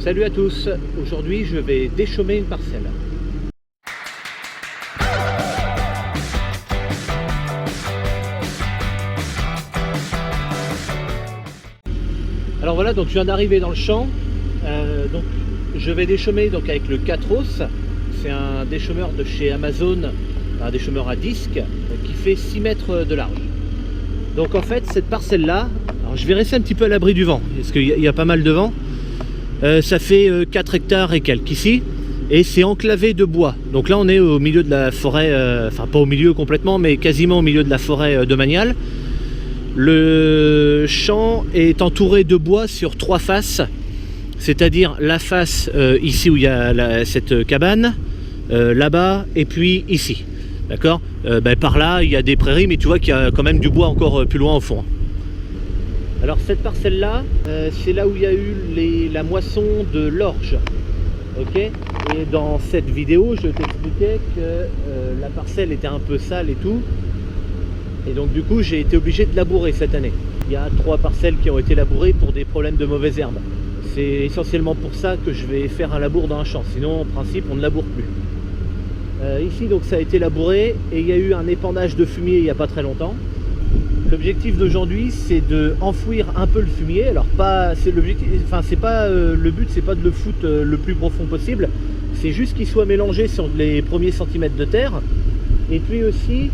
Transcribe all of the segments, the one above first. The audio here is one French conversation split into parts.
Salut à tous, aujourd'hui je vais déchaumer une parcelle. Alors voilà, donc je viens d'arriver dans le champ, donc je vais déchaumer donc avec le Catros, c'est un déchaumeur de chez Amazon, un déchaumeur à disque qui fait 6 mètres de large. Donc en fait cette parcelle là, alors je vais rester un petit peu à l'abri du vent, parce qu'il y a pas mal de vent. Ça fait 4 hectares et quelques ici, et c'est enclavé de bois. Donc là on est au milieu de la forêt, enfin pas au milieu complètement, mais quasiment au milieu de la forêt domaniale. Le champ est entouré de bois sur 3 faces, c'est-à-dire la face ici où il y a cette cabane, là-bas, et puis ici. D'accord, par là il y a des prairies, mais tu vois qu'il y a quand même du bois encore plus loin au fond. Alors cette parcelle là, c'est là où il y a eu la moisson de l'orge. Ok, et dans cette vidéo je t'expliquais que la parcelle était un peu sale et tout, et donc du coup j'ai été obligé de labourer cette année. Il y a 3 parcelles qui ont été labourées pour des problèmes de mauvaises herbes. C'est essentiellement pour ça que je vais faire un labour dans un champ, sinon en principe on ne laboure plus. Ici donc ça a été labouré et il y a eu un épandage de fumier il n'y a pas très longtemps. L'objectif d'aujourd'hui c'est de enfouir un peu le fumier. Alors pas, c'est l'objectif, enfin c'est pas le but, c'est pas de le foutre le plus profond possible, c'est juste qu'il soit mélangé sur les premiers centimètres de terre, et puis aussi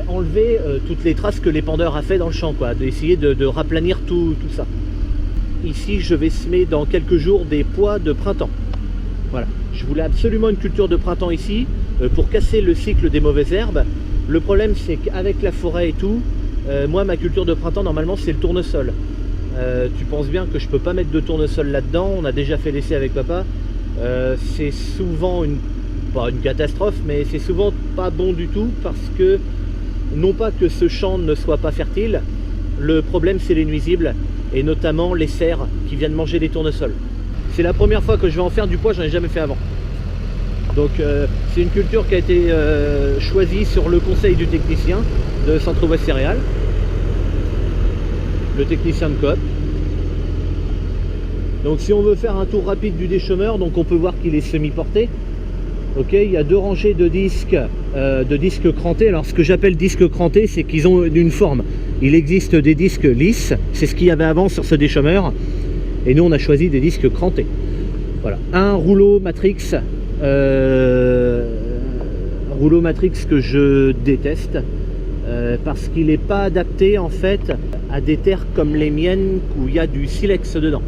enlever toutes les traces que l'épandeur a fait dans le champ, quoi, d'essayer de raplanir tout ça. Ici je vais semer dans quelques jours des pois de printemps. Voilà, je voulais absolument une culture de printemps ici pour casser le cycle des mauvaises herbes. Le problème c'est qu'avec la forêt et tout, moi ma culture de printemps normalement c'est le tournesol. Tu penses bien que je peux pas mettre de tournesol là-dedans, on a déjà fait l'essai avec papa. C'est souvent pas une catastrophe, mais c'est souvent pas bon du tout, parce que non pas que ce champ ne soit pas fertile, le problème c'est les nuisibles, et notamment les cerfs qui viennent manger les tournesols. C'est la première fois que je vais en faire du pois, j'en ai jamais fait avant. Donc c'est une culture qui a été choisie sur le conseil du technicien de Centre-Ouest Céréales, le technicien de coop. Donc si on veut faire un tour rapide du déchaumeur, donc on peut voir qu'il est semi-porté. Ok, il y a 2 rangées de disques crantés. Alors ce que j'appelle disques crantés, c'est qu'ils ont une forme. Il existe des disques lisses, c'est ce qu'il y avait avant sur ce déchaumeur, et nous on a choisi des disques crantés. Voilà, un rouleau matrix, que je déteste, parce qu'il n'est pas adapté en fait à des terres comme les miennes où il y a du silex dedans.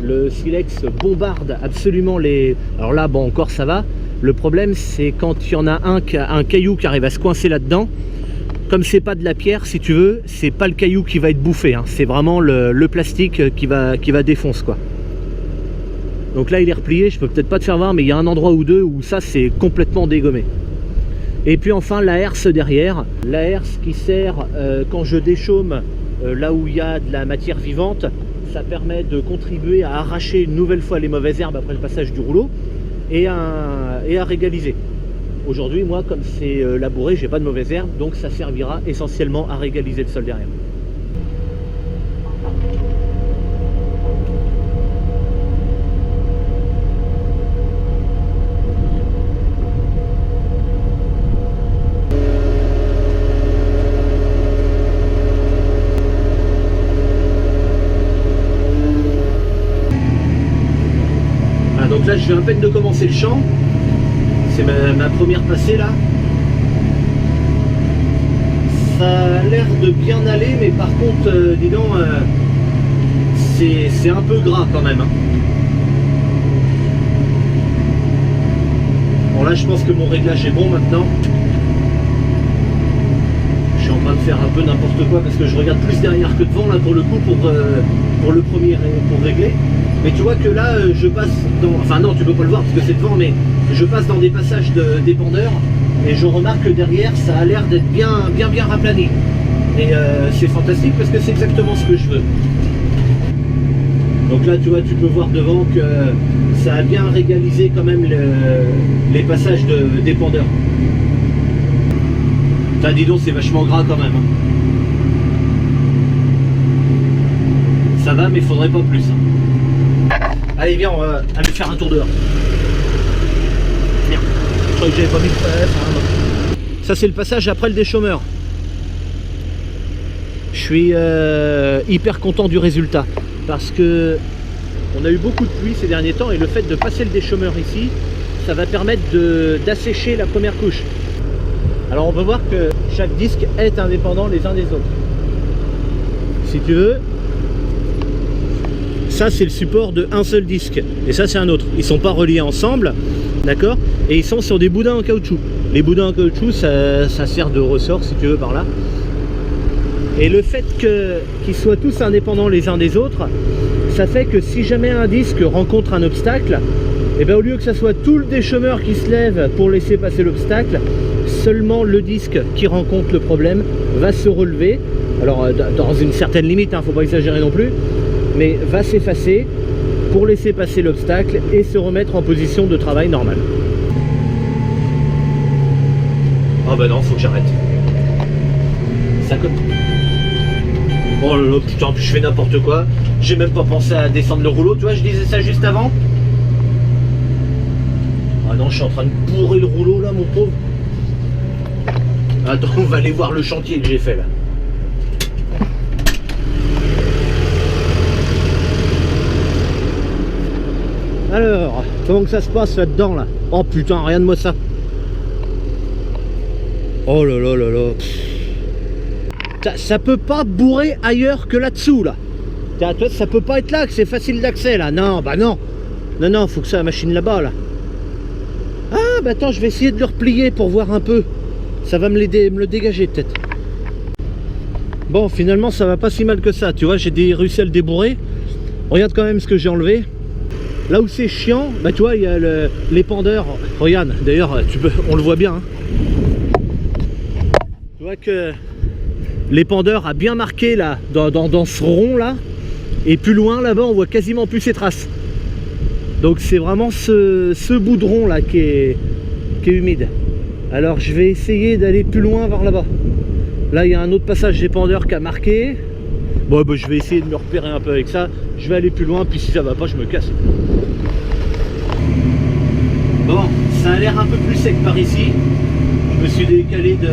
Le silex bombarde absolument les... Alors là bon, encore ça va. Le problème c'est quand il y en a un caillou qui arrive à se coincer là-dedans. Comme c'est pas de la pierre, si tu veux, c'est pas le caillou qui va être bouffé, hein. C'est vraiment le plastique qui va défoncer, quoi. Donc là il est replié, je peux peut-être pas te faire voir, mais il y a un endroit ou deux où ça c'est complètement dégommé. Et puis enfin la herse derrière, la herse qui sert quand je déchaume là où il y a de la matière vivante. Ça permet de contribuer à arracher une nouvelle fois les mauvaises herbes après le passage du rouleau, et à régaliser. Aujourd'hui moi comme c'est labouré, j'ai pas de mauvaises herbes, donc ça servira essentiellement à régaliser le sol derrière. Donc là je viens à peine de commencer le champ, c'est ma première passée là. Ça a l'air de bien aller, mais par contre dis donc c'est un peu gras quand même, hein. Bon là je pense que mon réglage est bon maintenant. Je suis en train de faire un peu n'importe quoi parce que je regarde plus derrière que devant là pour le coup, pour le premier, pour régler. Mais tu vois que là je passe dans... Enfin non, tu peux pas le voir parce que c'est devant, mais je passe dans des passages d'épandeurs et je remarque que derrière ça a l'air d'être bien raplani. Et c'est fantastique parce que c'est exactement ce que je veux. Donc là tu vois, tu peux voir devant que ça a bien régalisé quand même les passages d'épandeurs. Enfin dis donc, c'est vachement gras quand même, hein. Ça va, mais il faudrait pas plus, hein. Allez, viens, on va aller faire un tour dehors. Merde, je croyais que j'avais pas mis de... Ça, c'est le passage après le déchômeur. Je suis hyper content du résultat parce que on a eu beaucoup de pluie ces derniers temps et le fait de passer le déchômeur ici, ça va permettre d'assécher la première couche. Alors on peut voir que chaque disque est indépendant les uns des autres. Si tu veux, ça c'est le support de un seul disque et ça c'est un autre. Ils sont pas reliés ensemble, d'accord? Et ils sont sur des boudins en caoutchouc. Les boudins en caoutchouc, ça sert de ressort si tu veux par là. Et le fait qu'ils soient tous indépendants les uns des autres, ça fait que si jamais un disque rencontre un obstacle, et bien au lieu que ça soit tout le déchômeur qui se lève pour laisser passer l'obstacle, seulement le disque qui rencontre le problème va se relever. Alors dans une certaine limite, faut pas exagérer non plus, mais va s'effacer pour laisser passer l'obstacle et se remettre en position de travail normale. Ah bah non, faut que j'arrête. Ça coûte. Oh là là, putain, je fais n'importe quoi. J'ai même pas pensé à descendre le rouleau, tu vois, je disais ça juste avant. Ah non, je suis en train de bourrer le rouleau là, mon pauvre. Attends, on va aller voir le chantier que j'ai fait là. Alors, comment que ça se passe là-dedans là? Oh putain, rien de moi ça. Oh là là là là. Ça peut pas bourrer ailleurs que là-dessous là. Ça peut pas être là que c'est facile d'accès là. Non, bah non. Non, non, faut que ça la machine là-bas là. Ah bah attends, je vais essayer de le replier pour voir un peu. Ça va me le dégager peut-être. Bon, finalement ça va pas si mal que ça. Tu vois, j'ai réussi à le débourrer. Regarde quand même ce que j'ai enlevé. Là où c'est chiant, bah tu vois, il y a l'épandeur. Regarde, d'ailleurs, on le voit bien. Hein. Tu vois que l'épandeur a bien marqué là, dans ce rond là. Et plus loin là-bas, on voit quasiment plus ses traces. Donc c'est vraiment ce bout de rond là qui est humide. Alors je vais essayer d'aller plus loin vers là-bas. Là il y a un autre passage d'épandeur qui a marqué. Bon bah, je vais essayer de me repérer un peu avec ça. Je vais aller plus loin, puis si ça va pas, je me casse. Bon, ça a l'air un peu plus sec par ici. Je me suis décalé de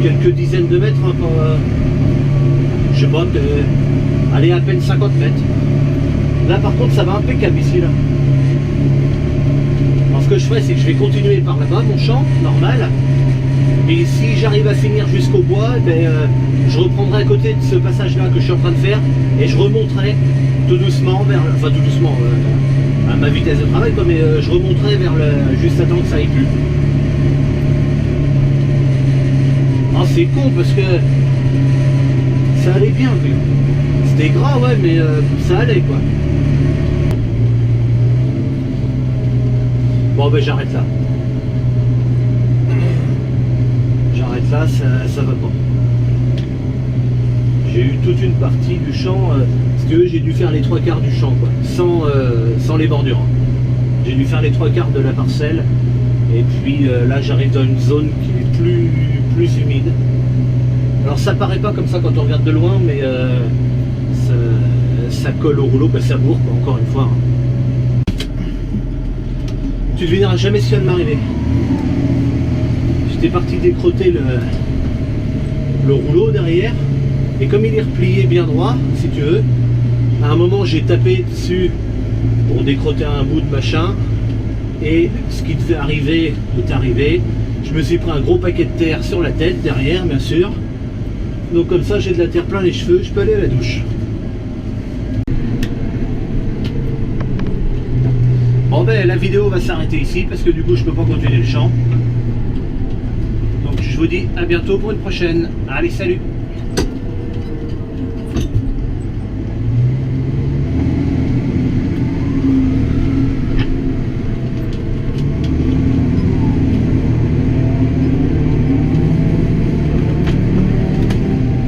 quelques dizaines de mètres. Hein, pour, je sais pas, aller à peine 50 mètres. Là par contre ça va impeccable ici là. Alors ce que je ferai c'est que je vais continuer par là-bas mon champ normal. Et si j'arrive à finir jusqu'au bois, ben, je reprendrai à côté de ce passage là que je suis en train de faire et je remonterai tout doucement vers, enfin tout doucement à ma vitesse de travail quoi, mais je remonterai vers juste à temps que ça aille plus. Ah c'est con parce que ça allait bien, c'était gras ouais mais ça allait quoi. Bon ben j'arrête là. J'arrête là, ça va pas. J'ai eu toute une partie du champ, parce que j'ai dû faire les 3/4 du champ quoi, sans les bordures. J'ai dû faire les 3/4 de la parcelle. Et puis là j'arrive dans une zone qui est plus humide. Alors ça paraît pas comme ça quand on regarde de loin, mais ça colle au rouleau, bah, ça bourre quoi, encore une fois. Tu devineras jamais ce qui vient de m'arriver. J'étais parti décrotter le rouleau derrière, et comme il est replié bien droit, si tu veux, à un moment j'ai tapé dessus pour décrotter un bout de machin, et ce qui devait arriver est arrivé. Je me suis pris un gros paquet de terre sur la tête, derrière bien sûr. Donc comme ça j'ai de la terre plein les cheveux, je peux aller à la douche. Bon ben la vidéo va s'arrêter ici parce que du coup je peux pas continuer le champ. Donc je vous dis à bientôt pour une prochaine. Allez salut!